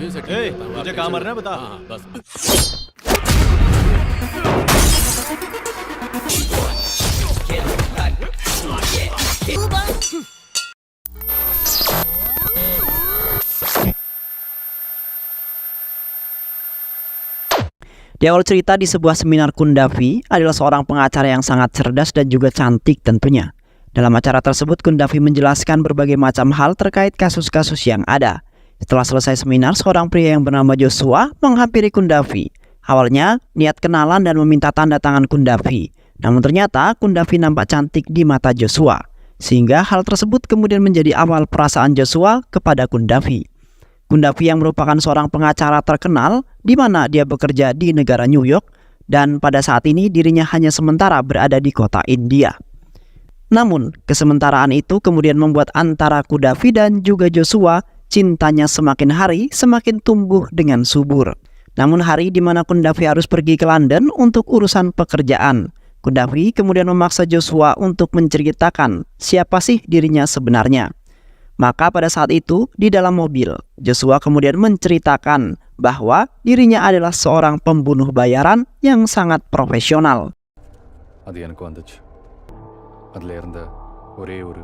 मुझे सेटिंग करता हूँ, तुझे आप कहाँ टेंशन मरना है मत- बता। हाँ, हाँ, बस Di awal cerita di sebuah seminar Kundavi adalah seorang pengacara yang sangat cerdas dan juga cantik tentunya. Dalam acara tersebut Kundavi menjelaskan berbagai macam hal terkait kasus-kasus yang ada. Setelah selesai seminar, seorang pria yang bernama Joshua menghampiri Kundavi. Awalnya niat kenalan dan meminta tanda tangan Kundavi. Namun ternyata Kundavi nampak cantik di mata Joshua. Sehingga hal tersebut kemudian menjadi awal perasaan Joshua kepada Kundavi. Kundavi yang merupakan seorang pengacara terkenal di mana dia bekerja di negara New York dan pada saat ini dirinya hanya sementara berada di kota India. Namun, kesementaraan itu kemudian membuat antara Kundavi dan juga Joshua cintanya semakin hari semakin tumbuh dengan subur. Namun hari di mana Kundavi harus pergi ke London untuk urusan pekerjaan, Kundavi kemudian memaksa Joshua untuk menceritakan siapa sih dirinya sebenarnya. Maka pada saat itu di dalam mobil, Joshua kemudian menceritakan bahwa dirinya adalah seorang pembunuh bayaran yang sangat profesional. அது எனக்கு வந்துச்சு. அதுல இருந்த ஒரே ஒரு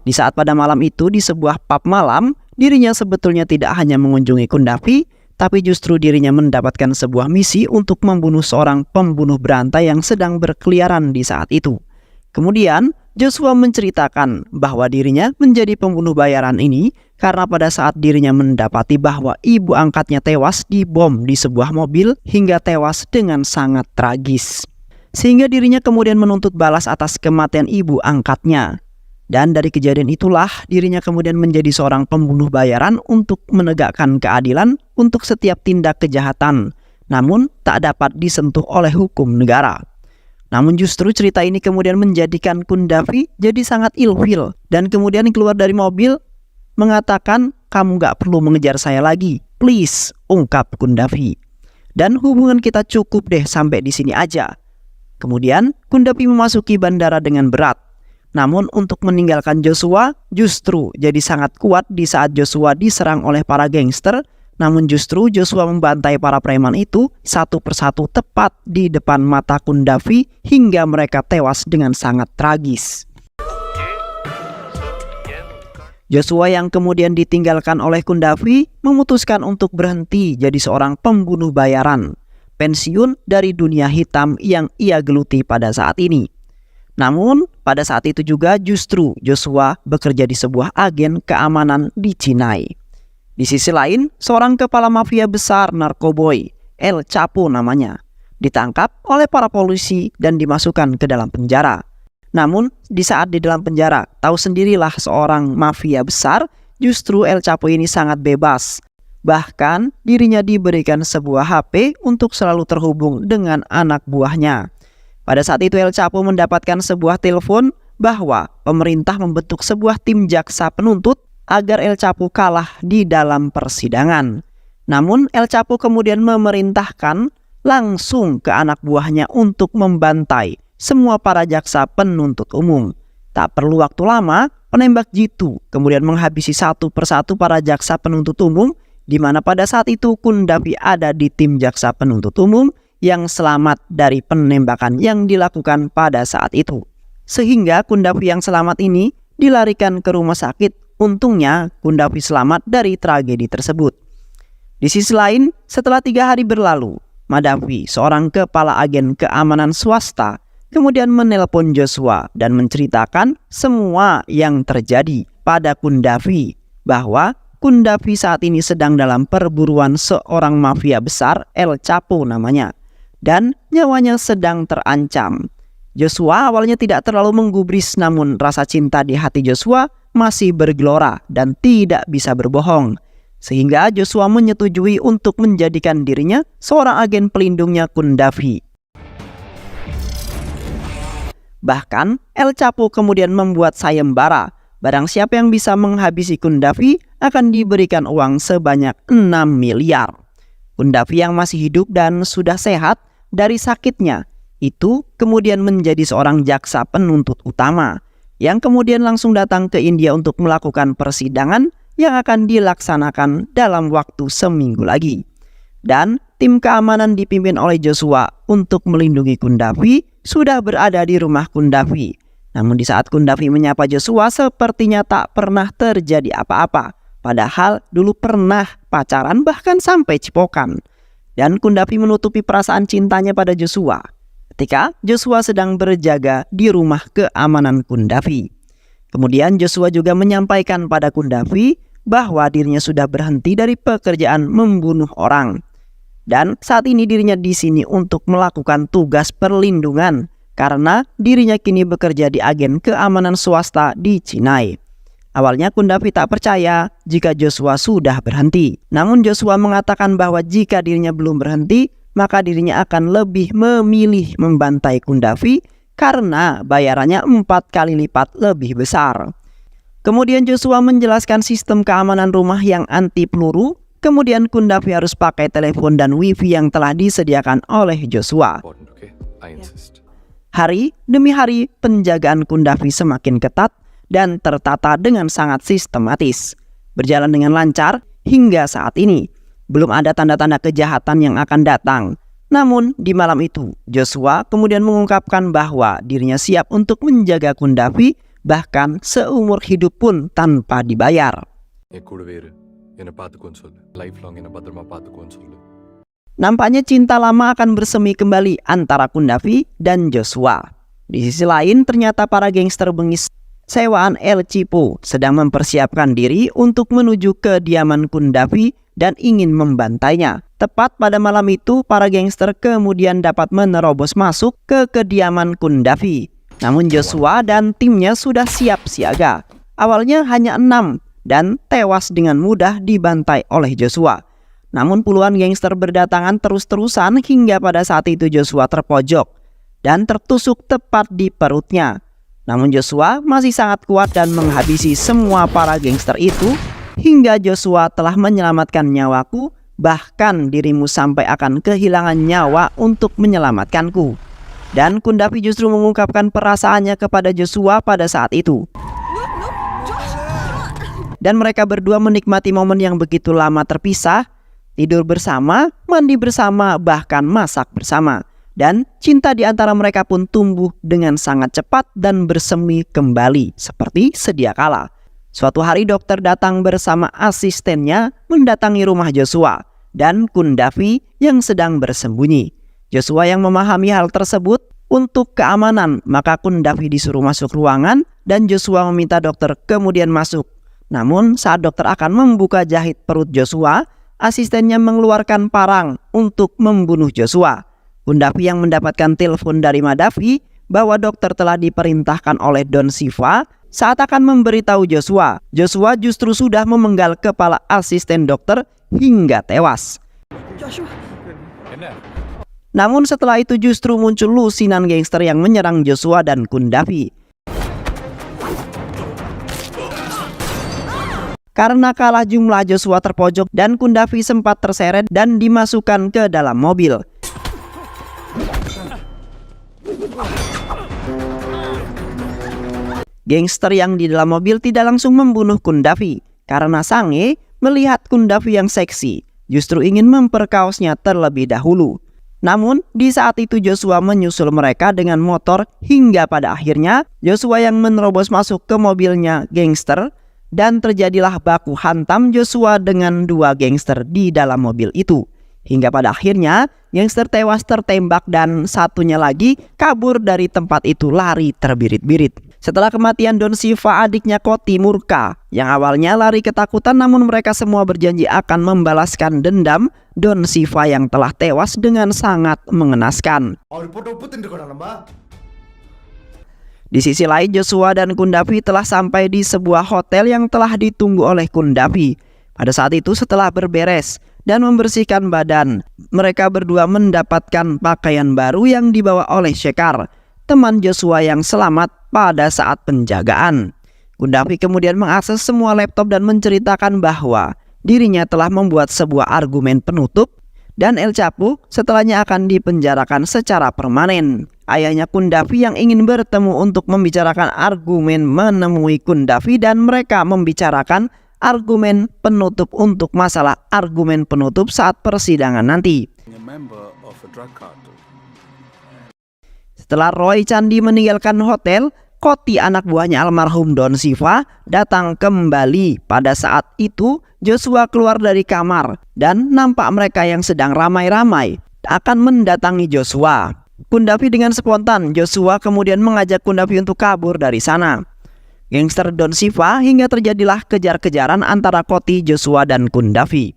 Di saat pada malam itu di sebuah pub malam, dirinya sebetulnya tidak hanya mengunjungi Kundavi, tapi justru dirinya mendapatkan sebuah misi untuk membunuh seorang pembunuh berantai yang sedang berkeliaran di saat itu. Kemudian Joshua menceritakan bahwa dirinya menjadi pembunuh bayaran ini karena pada saat dirinya mendapati bahwa ibu angkatnya tewas dibom di sebuah mobil hingga tewas dengan sangat tragis. Sehingga dirinya kemudian menuntut balas atas kematian ibu angkatnya. Dan dari kejadian itulah dirinya kemudian menjadi seorang pembunuh bayaran untuk menegakkan keadilan untuk setiap tindak kejahatan, namun tak dapat disentuh oleh hukum negara. Namun justru cerita ini kemudian menjadikan Kundavi jadi sangat ilfil dan kemudian keluar dari mobil mengatakan, "Kamu gak perlu mengejar saya lagi, please," ungkap Kundavi. "Dan hubungan kita cukup deh sampai di sini aja." Kemudian Kundavi memasuki bandara dengan berat. Namun untuk meninggalkan Joshua justru jadi sangat kuat di saat Joshua diserang oleh para gangster. Namun justru Joshua membantai para preman itu satu persatu tepat di depan mata Kundavi hingga mereka tewas dengan sangat tragis. Joshua yang kemudian ditinggalkan oleh Kundavi memutuskan untuk berhenti jadi seorang pembunuh bayaran, pensiun dari dunia hitam yang ia geluti pada saat ini. Namun pada saat itu juga justru Joshua bekerja di sebuah agen keamanan di Chennai. Di sisi lain, seorang kepala mafia besar narkoboy, El Chapo namanya, ditangkap oleh para polisi dan dimasukkan ke dalam penjara. Namun, di saat di dalam penjara, tahu sendirilah seorang mafia besar, justru El Chapo ini sangat bebas. Bahkan, dirinya diberikan sebuah HP untuk selalu terhubung dengan anak buahnya. Pada saat itu El Chapo mendapatkan sebuah telepon bahwa pemerintah membentuk sebuah tim jaksa penuntut agar El Chapo kalah di dalam persidangan. Namun El Chapo kemudian memerintahkan langsung ke anak buahnya untuk membantai semua para jaksa penuntut umum. Tak perlu waktu lama, penembak jitu kemudian menghabisi satu persatu para jaksa penuntut umum, di mana pada saat itu Kundavi ada di tim jaksa penuntut umum yang selamat dari penembakan yang dilakukan pada saat itu. Sehingga Kundavi yang selamat ini dilarikan ke rumah sakit. Untungnya Kundavi selamat dari tragedi tersebut. Di sisi lain, setelah 3 hari berlalu, Madavi, seorang kepala agen keamanan swasta, kemudian menelpon Joshua dan menceritakan semua yang terjadi pada Kundavi, bahwa Kundavi saat ini sedang dalam perburuan seorang mafia besar, El Chapo namanya, dan nyawanya sedang terancam. Joshua awalnya tidak terlalu menggubris, namun rasa cinta di hati Joshua masih bergelora dan tidak bisa berbohong. Sehingga Joshua menyetujui untuk menjadikan dirinya seorang agen pelindungnya Kundavi. Bahkan El Chapo kemudian membuat sayembara. Barang siapa yang bisa menghabisi Kundavi akan diberikan uang sebanyak 6 miliar. Kundavi yang masih hidup dan sudah sehat dari sakitnya itu kemudian menjadi seorang jaksa penuntut utama yang kemudian langsung datang ke India untuk melakukan persidangan yang akan dilaksanakan dalam waktu seminggu lagi. Dan tim keamanan dipimpin oleh Joshua untuk melindungi Kundafi sudah berada di rumah Kundafi. Namun di saat Kundafi menyapa Joshua sepertinya tak pernah terjadi apa-apa. Padahal dulu pernah pacaran bahkan sampai cipokan. Dan Kundafi menutupi perasaan cintanya pada Joshua ketika Joshua sedang berjaga di rumah keamanan Kundafi. Kemudian Joshua juga menyampaikan pada Kundafi bahwa dirinya sudah berhenti dari pekerjaan membunuh orang. Dan saat ini dirinya di sini untuk melakukan tugas perlindungan karena dirinya kini bekerja di agen keamanan swasta di Cinai. Awalnya Kundafi tak percaya jika Joshua sudah berhenti. Namun Joshua mengatakan bahwa jika dirinya belum berhenti, maka dirinya akan lebih memilih membantai Kundafi karena bayarannya 4 kali lipat lebih besar. Kemudian Joshua menjelaskan sistem keamanan rumah yang anti peluru. Kemudian Kundafi harus pakai telepon dan wifi yang telah disediakan oleh Joshua. Important, okay? I insist. Hari demi hari penjagaan Kundafi semakin ketat dan tertata dengan sangat sistematis. Berjalan dengan lancar hingga saat ini. Belum ada tanda-tanda kejahatan yang akan datang. Namun di malam itu Joshua kemudian mengungkapkan bahwa dirinya siap untuk menjaga Kundafi bahkan seumur hidup pun tanpa dibayar. Lifelong என்னை பத்திரமா பார்த்துக்கோன்னு சொல்லு. Nampaknya cinta lama akan bersemi kembali antara Kundafi dan Joshua. Di sisi lain ternyata para gangster bengis sewaan El Chipo sedang mempersiapkan diri untuk menuju kediaman Kundafi dan ingin membantainya. Tepat pada malam itu para gangster kemudian dapat menerobos masuk ke kediaman Kundafi. Namun Joshua dan timnya sudah siap siaga. Awalnya hanya 6 dan tewas dengan mudah dibantai oleh Joshua. Namun puluhan gangster berdatangan terus-terusan hingga pada saat itu Joshua terpojok dan tertusuk tepat di perutnya. Namun Joshua masih sangat kuat dan menghabisi semua para gangster itu hingga Joshua telah menyelamatkan nyawaku, bahkan dirimu sampai akan kehilangan nyawa untuk menyelamatkanku. Dan Kundafi justru mengungkapkan perasaannya kepada Joshua pada saat itu. Dan mereka berdua menikmati momen yang begitu lama terpisah, tidur bersama, mandi bersama, bahkan masak bersama. Dan cinta di antara mereka pun tumbuh dengan sangat cepat dan bersemi kembali seperti sedia kala. Suatu hari dokter datang bersama asistennya mendatangi rumah Joshua dan Kundafi yang sedang bersembunyi. Joshua yang memahami hal tersebut untuk keamanan, maka Kundafi disuruh masuk ruangan dan Joshua meminta dokter kemudian masuk. Namun saat dokter akan membuka jahit perut Joshua, asistennya mengeluarkan parang untuk membunuh Joshua. Kundafi yang mendapatkan telepon dari Madafi bahwa dokter telah diperintahkan oleh Don Siva saat akan memberitahu Joshua. Joshua justru sudah memenggal kepala asisten dokter hingga tewas. Namun setelah itu justru muncul lusinan gangster yang menyerang Joshua dan Kundafi. Karena kalah jumlah, Joshua terpojok dan Kundafi sempat terseret dan dimasukkan ke dalam mobil. Gangster yang di dalam mobil tidak langsung membunuh Kundafi karena Sange melihat Kundafi yang seksi, justru ingin memperkaosnya terlebih dahulu. Namun di saat itu Joshua menyusul mereka dengan motor hingga pada akhirnya Joshua yang menerobos masuk ke mobilnya gangster dan terjadilah baku hantam Joshua dengan 2 gangster di dalam mobil itu. Hingga pada akhirnya gangster tewas tertembak dan satunya lagi kabur dari tempat itu lari terbirit-birit. Setelah kematian Don Siva, adiknya Koti murka. Yang awalnya lari ketakutan, namun mereka semua berjanji akan membalaskan dendam Don Siva yang telah tewas dengan sangat mengenaskan. Di sisi lain Joshua dan Kundafi telah sampai di sebuah hotel yang telah ditunggu oleh Kundafi. Pada saat itu setelah berberes dan membersihkan badan, mereka berdua mendapatkan pakaian baru yang dibawa oleh Shekar, teman Joshua yang selamat pada saat penjagaan. Kundafi kemudian mengakses semua laptop dan menceritakan bahwa dirinya telah membuat sebuah argumen penutup dan El Chapo setelahnya akan dipenjarakan secara permanen. Ayahnya Kundafi yang ingin bertemu untuk membicarakan argumen menemui Kundafi dan mereka membicarakan argumen penutup untuk masalah argumen penutup saat persidangan nanti. Setelah Roy Chandni meninggalkan hotel, Koti anak buahnya almarhum Don Siva datang kembali. Pada saat itu Joshua keluar dari kamar dan nampak mereka yang sedang ramai-ramai akan mendatangi Joshua. Kundafi dengan spontan Joshua kemudian mengajak Kundafi untuk kabur dari sana. Gangster Don Siva hingga terjadilah kejar-kejaran antara Koti, Joshua dan Kundafi.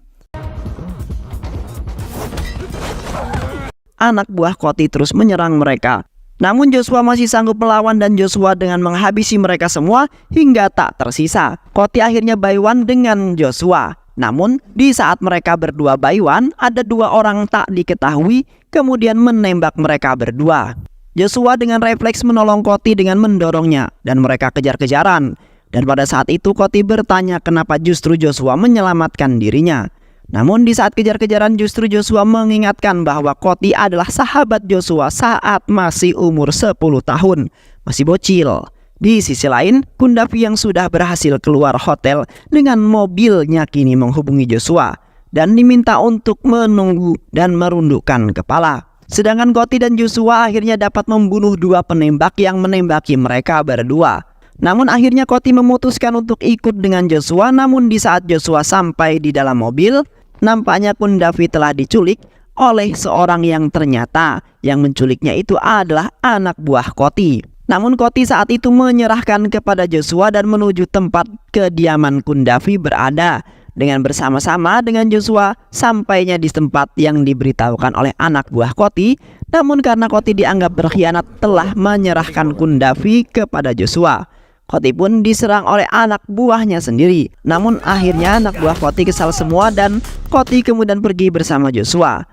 Anak buah Koti terus menyerang mereka. Namun Joshua masih sanggup melawan dan Joshua dengan menghabisi mereka semua hingga tak tersisa. Koti akhirnya buy one dengan Joshua. Namun di saat mereka berdua buy one, ada dua orang tak diketahui kemudian menembak mereka berdua. Joshua dengan refleks menolong Koti dengan mendorongnya dan mereka kejar-kejaran. Dan pada saat itu Koti bertanya kenapa justru Joshua menyelamatkan dirinya. Namun di saat kejar-kejaran justru Joshua mengingatkan bahwa Koti adalah sahabat Joshua saat masih umur 10 tahun, masih bocil. Di sisi lain, Kundafi yang sudah berhasil keluar hotel dengan mobilnya kini menghubungi Joshua dan diminta untuk menunggu dan merundukkan kepala. Sedangkan Koti dan Joshua akhirnya dapat membunuh dua penembak yang menembaki mereka berdua. Namun akhirnya Koti memutuskan untuk ikut dengan Joshua. Namun di saat Joshua sampai di dalam mobil, nampaknya Kundafi telah diculik oleh seorang yang ternyata yang menculiknya itu adalah anak buah Koti. Namun Koti saat itu menyerahkan kepada Joshua dan menuju tempat kediaman Kundafi berada. Dengan bersama-sama dengan Joshua sampainya di tempat yang diberitahukan oleh anak buah Koti. Namun karena Koti dianggap berkhianat telah menyerahkan Kundafi kepada Joshua, Koti pun diserang oleh anak buahnya sendiri. Namun akhirnya anak buah Koti kesal semua dan Koti kemudian pergi bersama Joshua.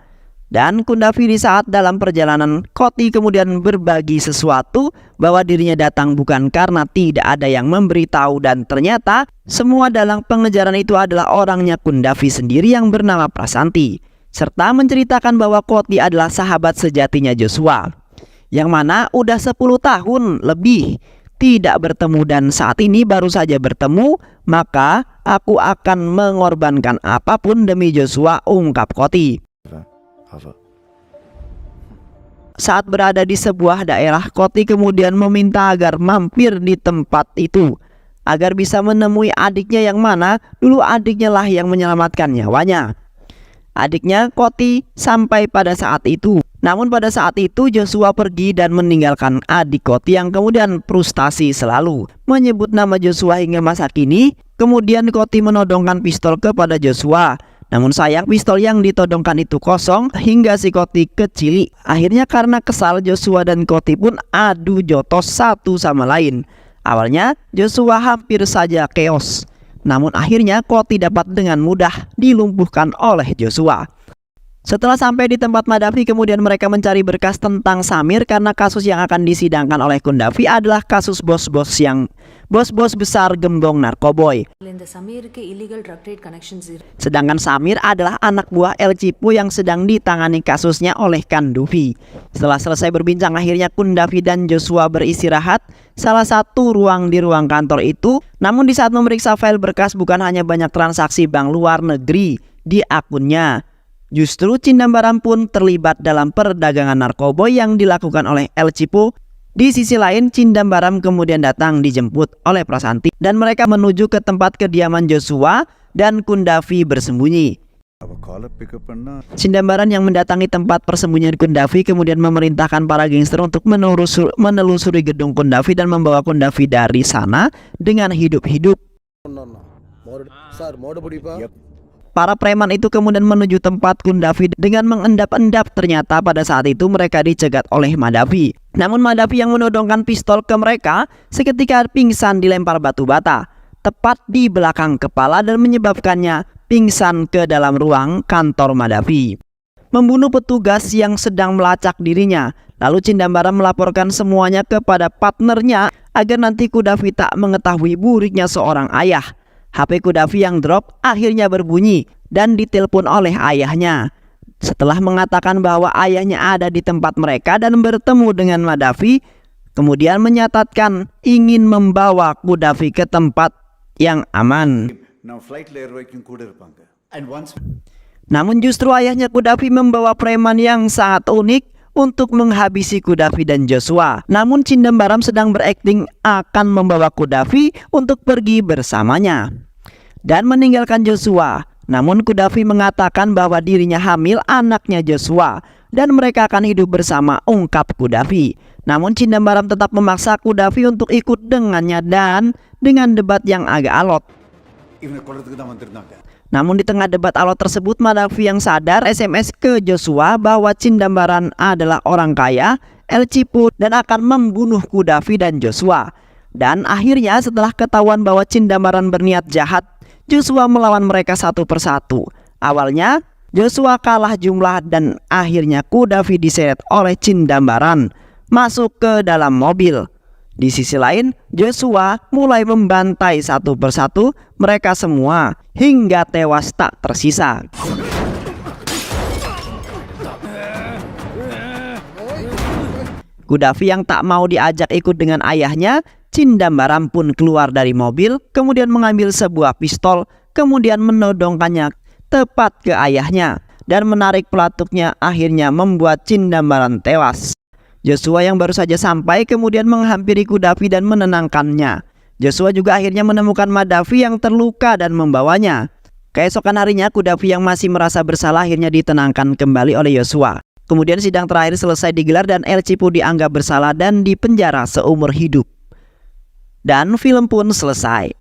Dan Kundafi di saat dalam perjalanan, Koti kemudian berbagi sesuatu bahwa dirinya datang bukan karena tidak ada yang memberitahu dan ternyata semua dalam pengejaran itu adalah orangnya Kundafi sendiri yang bernama Prasanti. Serta menceritakan bahwa Koti adalah sahabat sejatinya Joshua, yang mana udah 10 tahun lebih tidak bertemu dan saat ini baru saja bertemu, maka aku akan mengorbankan apapun demi Joshua, ungkap Koti. Saat berada di sebuah daerah, Koti kemudian meminta agar mampir di tempat itu agar bisa menemui adiknya yang mana dulu adiknya lah yang menyelamatkan nyawanya. Adiknya Koti sampai pada saat itu. Namun pada saat itu Joshua pergi dan meninggalkan adik Koti yang kemudian frustasi selalu menyebut nama Joshua hingga masa kini. Kemudian Koti menodongkan pistol kepada Joshua. Namun sayang pistol yang ditodongkan itu kosong hingga si Koti kecili. Akhirnya karena kesal Joshua dan Koti pun adu jotos satu sama lain. Awalnya Joshua hampir saja keos. Namun akhirnya Koti dapat dengan mudah dilumpuhkan oleh Joshua. Setelah sampai di tempat Madafi, kemudian mereka mencari berkas tentang Samir karena kasus yang akan disidangkan oleh Kundafi adalah kasus bos-bos besar gembong narkoboy. Sedangkan Samir adalah anak buah El Chipo yang sedang ditangani kasusnya oleh Kundafi. Setelah selesai berbincang, akhirnya Kundafi dan Joshua beristirahat salah satu ruang di ruang kantor itu. Namun di saat memeriksa file berkas, bukan hanya banyak transaksi bank luar negeri di akunnya, justru Cindambaram pun terlibat dalam perdagangan narkoba yang dilakukan oleh El Chipo. Di sisi lain, Cindambaram kemudian datang dijemput oleh Prasanti dan mereka menuju ke tempat kediaman Joshua dan Kundafi bersembunyi. Cindambaram yang mendatangi tempat persembunyian Kundafi kemudian memerintahkan para gangster untuk menelusuri gedung Kundafi dan membawa Kundafi dari sana dengan hidup-hidup. Para preman itu kemudian menuju tempat Kundafi dengan mengendap-endap. Ternyata pada saat itu mereka dicegat oleh Madafi. Namun Madafi yang menodongkan pistol ke mereka seketika pingsan dilempar batu bata tepat di belakang kepala dan menyebabkannya pingsan ke dalam ruang kantor Madafi, membunuh petugas yang sedang melacak dirinya. Lalu Cindambaram melaporkan semuanya kepada partnernya agar nanti Kundafi tak mengetahui buriknya seorang ayah. HP Kundafi yang drop akhirnya berbunyi dan ditelepon oleh ayahnya. Setelah mengatakan bahwa ayahnya ada di tempat mereka dan bertemu dengan Madafi, kemudian menyatakan ingin membawa Kundafi ke tempat yang aman. ನಾವು ಫ್ಲೈಟ್ல ಏರ್ ವரைக்கும் கூட இருப்பாங்க. And once Namun justru ayahnya Qaddafi membawa preman yang sangat unik untuk menghabisi Qaddafi dan Joshua. Namun Cindambaram sedang berakting akan membawa Qaddafi untuk pergi bersamanya dan meninggalkan Joshua. Namun Qaddafi mengatakan bahwa dirinya hamil anaknya Joshua dan mereka akan hidup bersama, ungkap Qaddafi. Namun Cindambaram tetap memaksa Qaddafi untuk ikut dengannya dan dengan debat yang agak alot. ಇವನ ಕೊಡೋದಕ್ಕೆ தான் வந்திருந்தாங்க. Namun di tengah debat alot tersebut, Gaddafi yang sadar SMS ke Joshua bahwa Cindambaram adalah orang kaya, El Chipo, dan akan membunuh Gaddafi dan Joshua. Dan akhirnya setelah ketahuan bahwa Cindambaram berniat jahat, Joshua melawan mereka satu persatu. Awalnya Joshua kalah jumlah dan akhirnya Gaddafi diseret oleh Cindambaram masuk ke dalam mobil. Di sisi lain, Joshua mulai membantai satu persatu mereka semua hingga tewas tak tersisa. Gaddafi yang tak mau diajak ikut dengan ayahnya, Cindambaram pun keluar dari mobil, kemudian mengambil sebuah pistol, kemudian menodongkannya tepat ke ayahnya dan menarik pelatuknya, akhirnya membuat Cindambaram tewas. Joshua yang baru saja sampai kemudian menghampiri Gaddafi dan menenangkannya. Joshua juga akhirnya menemukan Gaddafi yang terluka dan membawanya. Keesokan harinya Gaddafi yang masih merasa bersalah akhirnya ditenangkan kembali oleh Joshua. Kemudian sidang terakhir selesai digelar dan El Chipo dianggap bersalah dan dipenjara seumur hidup. Dan film pun selesai.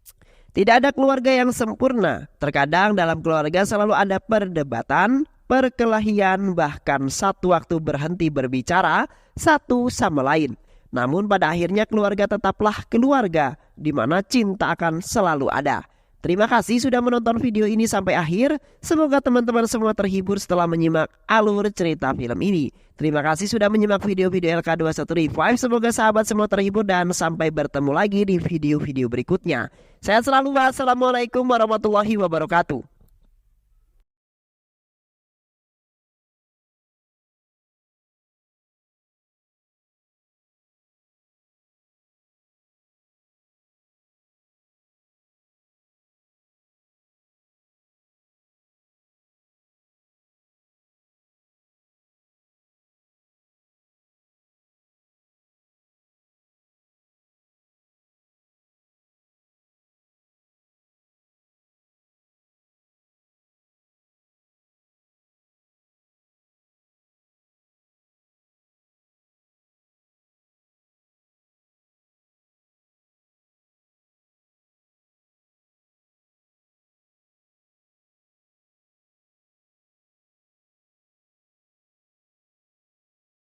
Tidak ada keluarga yang sempurna. Terkadang dalam keluarga selalu ada perdebatan, perkelahian, bahkan satu waktu berhenti berbicara satu sama lain. Namun pada akhirnya keluarga tetaplah keluarga, di mana cinta akan selalu ada. Terima kasih sudah menonton video ini sampai akhir. Semoga teman-teman semua terhibur setelah menyimak alur cerita film ini. Terima kasih sudah menyimak video-video LK21 Revive. Semoga sahabat semua terhibur dan sampai bertemu lagi di video-video berikutnya. Sehat selalu. Wassalamualaikum warahmatullahi wabarakatuh.